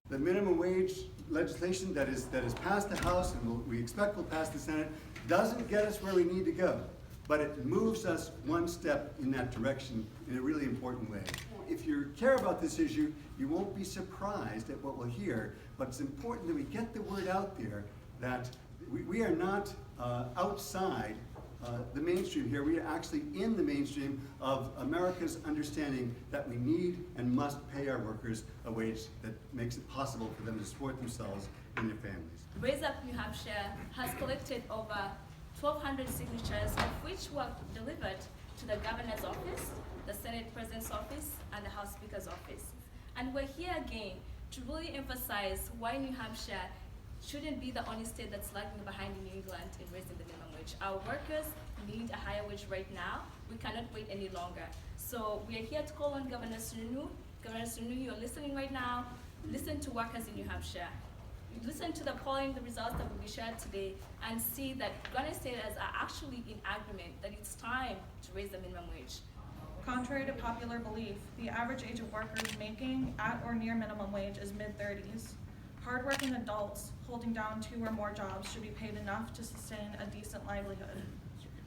The minimum wage legislation that is passed the House and we expect will pass the Senate doesn't get us where we need to go, but it moves us one step in that direction in a really important way. If you care about this issue, you won't be surprised at what we'll hear, but it's important that we get the word out there that we are not outside the mainstream here. We are actually in the mainstream of America's understanding that we need and must pay our workers a wage that makes it possible for them to support themselves and their families. Raise Up New Hampshire has collected over 1,200 signatures, of which were delivered to the governor's office, the Senate President's office, and the House Speaker's office. And we're here again to really emphasize why New Hampshire shouldn't be the only state that's lagging behind New England in raising the minimum wage. Our workers need a higher wage right now. We cannot wait any longer. So we are here to call on Governor Schinella. Governor Schinella, you're listening right now. Listen to workers in New Hampshire. Listen to the polling, the results that will be shared today, and see that Gwinnett staters are actually in agreement that it's time to raise the minimum wage. Contrary to popular belief, the average age of workers making at or near minimum wage is mid-30s. Hardworking adults holding down 2 or more jobs should be paid enough to sustain a decent livelihood.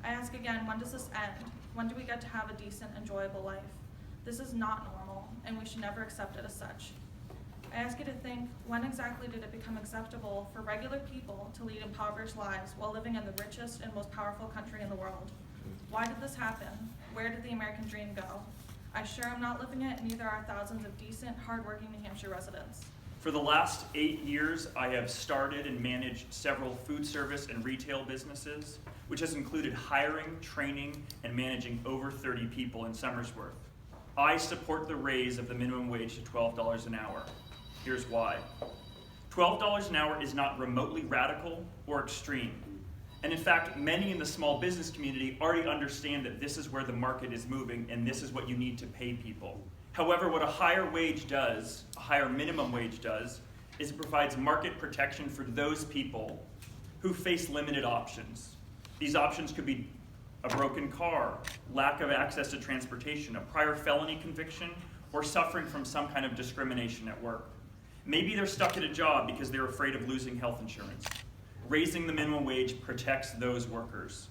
I ask again, when does this end? When do we get to have a decent, enjoyable life? This is not normal, and we should never accept it as such. I ask you to think, when exactly did it become acceptable for regular people to lead impoverished lives while living in the richest and most powerful country in the world? Why did this happen? Where did the American dream go? I sure am not living it, and neither are thousands of decent, hardworking New Hampshire residents. For the last 8 years, I have started and managed several food service and retail businesses, which has included hiring, training, and managing over 30 people in Somersworth. I support the raise of the minimum wage to $12 an hour. Here's why. $12 an hour is not remotely radical or extreme. And in fact, many in the small business community already understand that this is where the market is moving and this is what you need to pay people. However, what a higher wage does, a higher minimum wage does, is it provides market protection for those people who face limited options. These options could be a broken car, lack of access to transportation, a prior felony conviction, or suffering from some kind of discrimination at work. Maybe they're stuck at a job because they're afraid of losing health insurance. Raising the minimum wage protects those workers.